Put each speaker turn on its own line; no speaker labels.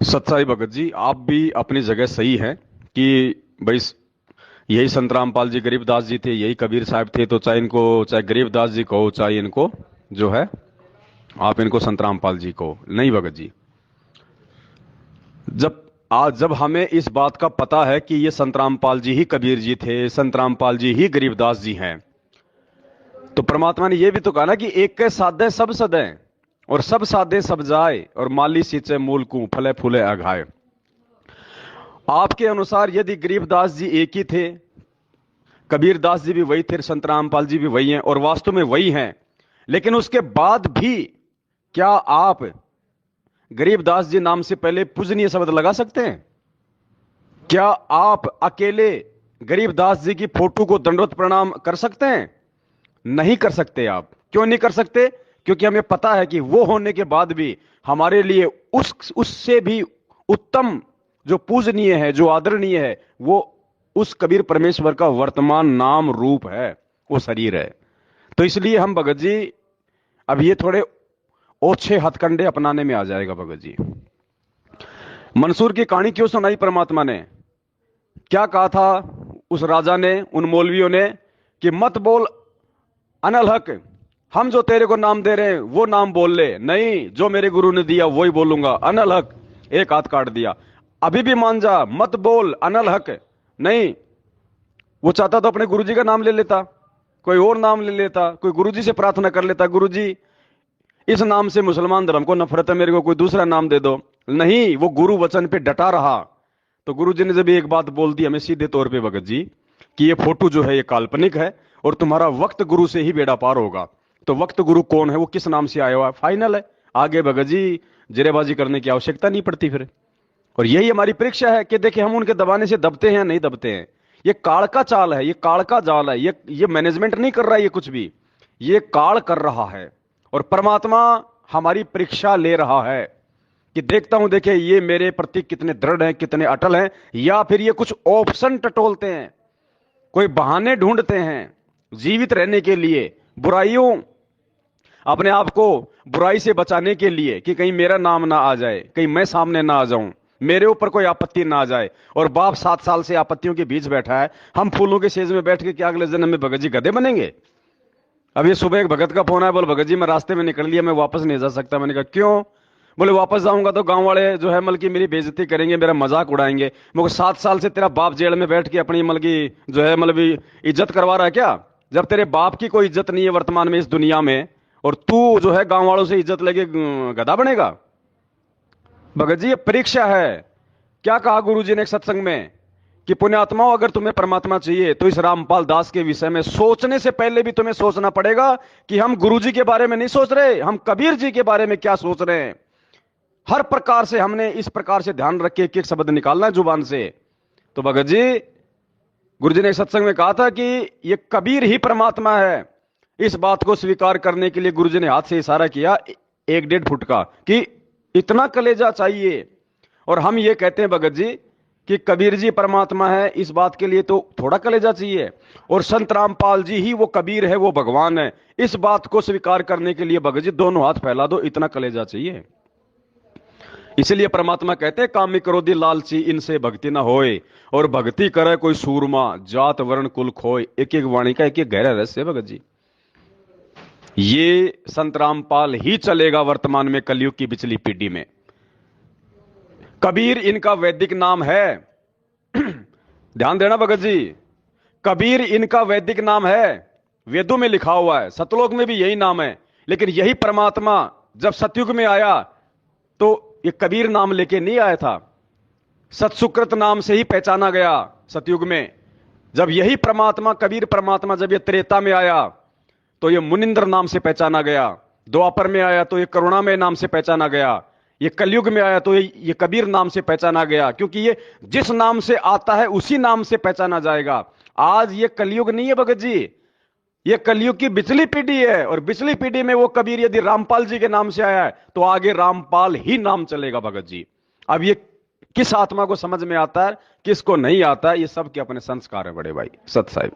सच्चाई भगत जी, आप भी अपनी जगह सही हैं कि भाई यही संत रामपाल जी गरीबदास जी थे, यही कबीर साहब थे, तो चाहे गरीबदास जी कहो, चाहे इनको जो है आप इनको संत रामपाल जी कहो। नहीं भगत जी, जब हमें इस बात का पता है कि ये संत रामपाल जी ही कबीर जी थे, संत रामपाल जी ही गरीबदास जी हैं, तो परमात्मा ने यह भी तो कहा ना कि एक के साधे सब सदै, और सब साधे सब जाए, और माली सींचे मूल को फले फूले अघाए। आपके अनुसार यदि गरीबदास जी एक ही थे, कबीरदास जी भी वही थे, संत रामपाल जी भी वही हैं, और वास्तव में वही हैं, लेकिन उसके बाद भी क्या आप गरीबदास जी नाम से पहले पूजनीय शब्द लगा सकते हैं? क्या आप अकेले गरीबदास जी की फोटो को दंडवत प्रणाम कर सकते हैं? नहीं कर सकते। आप क्यों नहीं कर सकते? क्योंकि हमें पता है कि वो होने के बाद भी हमारे लिए उससे भी उत्तम, जो पूजनीय है, जो आदरणीय है, वो उस कबीर परमेश्वर का वर्तमान नाम रूप है, वो शरीर है। तो इसलिए हम भगत जी अब ये थोड़े ओछे हथकंडे अपनाने में आ जाएगा। भगत जी, मंसूर की कहानी क्यों सुनाई परमात्मा ने? क्या कहा था उस राजा ने, उन मौलवियों ने, कि मत बोल अनल हक, हम जो तेरे को नाम दे रहे हैं वो नाम बोल ले। नहीं, जो मेरे गुरु ने दिया वही बोलूंगा, अनल हक। एक हाथ काट दिया। अभी भी मान जा, मत बोल अनल हक। नहीं, वो चाहता तो अपने गुरुजी का नाम ले लेता, कोई और नाम ले लेता, कोई गुरुजी से प्रार्थना कर लेता, गुरुजी इस नाम से मुसलमान धर्म को नफरत है, मेरे को कोई दूसरा नाम दे दो। नहीं, वो गुरु वचन पे डटा रहा। तो गुरुजी ने जब एक बात बोल दी हमें सीधे तौर पे भगत जी, कि ये फोटो जो है ये काल्पनिक है, और तुम्हारा वक्त गुरु से ही बेड़ा पार होगा। तो वक्त गुरु कौन है, वो किस नाम से आया हुआ है, फाइनल है। आगे भगत जी जिरेबाजी करने की आवश्यकता नहीं पड़ती फिर। और यही हमारी परीक्षा है कि देखिए हम उनके दबाने से दबते हैं या नहीं दबते हैं। ये काल का चाल है, ये काल का जाल है, ये मैनेजमेंट नहीं कर रहा है ये कुछ भी, ये काल कर रहा है। और परमात्मा हमारी परीक्षा ले रहा है कि देखता हूं, देखे ये मेरे प्रति कितने दृढ़ हैं, कितने अटल हैं, या फिर ये कुछ ऑप्शन टटोलते हैं, कोई बहाने ढूंढते हैं जीवित रहने के लिए, बुराइयों, अपने आप को बुराई से बचाने के लिए, कि कहीं मेरा नाम ना आ जाए, कहीं मैं सामने ना आ जाऊं, मेरे ऊपर कोई आपत्ति ना आ जाए। और बाप 7 साल से आपत्तियों के बीच बैठा है, हम फूलों के सेज में बैठ के क्या अगले जन्म में भगत जी गधे बनेंगे? अब ये सुबह एक भगत का फोन आया, बोल भगत जी मैं रास्ते में निकल लिया, मैं वापस नहीं जा सकता। मैंने कहा क्यों? बोले वापस जाऊंगा तो गांव वाले जो है मल की मेरी बेइज्जती करेंगे, मेरा मजाक उड़ाएंगे। मुझे 7 साल से तेरा बाप जेल में बैठ के अपनी मल की जो है मतलब इज्जत करवा रहा है क्या? जब तेरे बाप की कोई इज्जत नहीं है वर्तमान में इस दुनिया में, और तू जो है गांव वालों से इज्जत लेके गधा बनेगा? भगत जी ये परीक्षा है। क्या कहा गुरु जी ने एक सत्संग में कि पुण्यात्माओं, अगर तुम्हें परमात्मा चाहिए तो इस रामपाल दास के विषय में सोचने से पहले भी तुम्हें सोचना पड़ेगा कि हम गुरु जी के बारे में नहीं सोच रहे, हम कबीर जी के बारे में क्या सोच रहे हैं। हर प्रकार से हमने इस प्रकार से ध्यान रख के एक एक शब्द निकालना है जुबान से। तो भगत जी गुरु जी ने एक सत्संग में कहा था कि ये कबीर ही परमात्मा है। इस बात को स्वीकार करने के लिए गुरु जी ने हाथ से इशारा किया 1-1.5 फुट का, कि इतना कलेजा चाहिए। और हम ये कहते हैं भगत जी कि कबीर जी परमात्मा है, इस बात के लिए तो थोड़ा कलेजा चाहिए। और संत रामपाल जी ही वो कबीर है, वो भगवान है, इस बात को स्वीकार करने के लिए भगत जी दोनों हाथ फैला दो, इतना कलेजा चाहिए। इसलिए परमात्मा कहते हैं कामी क्रोधी लालची इनसे भक्ति ना होए, और भक्ति करे कोई सूरमा जात वर्ण कुल खोए। एक एक वाणी का एक एक गहरा रहस्य है भगत जी। ये संत रामपाल ही चलेगा वर्तमान में कलयुग की पिछली पीढ़ी में। कबीर इनका वैदिक नाम है। ध्यान देना भगत जी, कबीर इनका वैदिक नाम है, वेदों में लिखा हुआ है, सतलोक में भी यही नाम है। लेकिन यही परमात्मा जब सतयुग में आया तो ये कबीर नाम लेके नहीं आया था, सतसुकृत नाम से ही पहचाना गया सतयुग में। जब यही परमात्मा कबीर परमात्मा जब ये त्रेता में आया तो ये मुनिंद्र नाम से पहचाना गया, द्वापर में आया तो ये करुणामय नाम से पहचाना गया, ये कलयुग में आया तो ये कबीर नाम से पहचाना गया। क्योंकि ये जिस नाम से आता है उसी नाम से पहचाना जाएगा। आज ये कलयुग नहीं है भगत जी, ये कलयुग की बिचली पीढ़ी है, और बिचली पीढ़ी में वो कबीर यदि रामपाल जी के नाम से आया है तो आगे रामपाल ही नाम चलेगा भगत जी। अब ये किस आत्मा को समझ में आता है, किसको नहीं आता है, ये सब के अपने संस्कार है बड़े भाई। सत साहिब।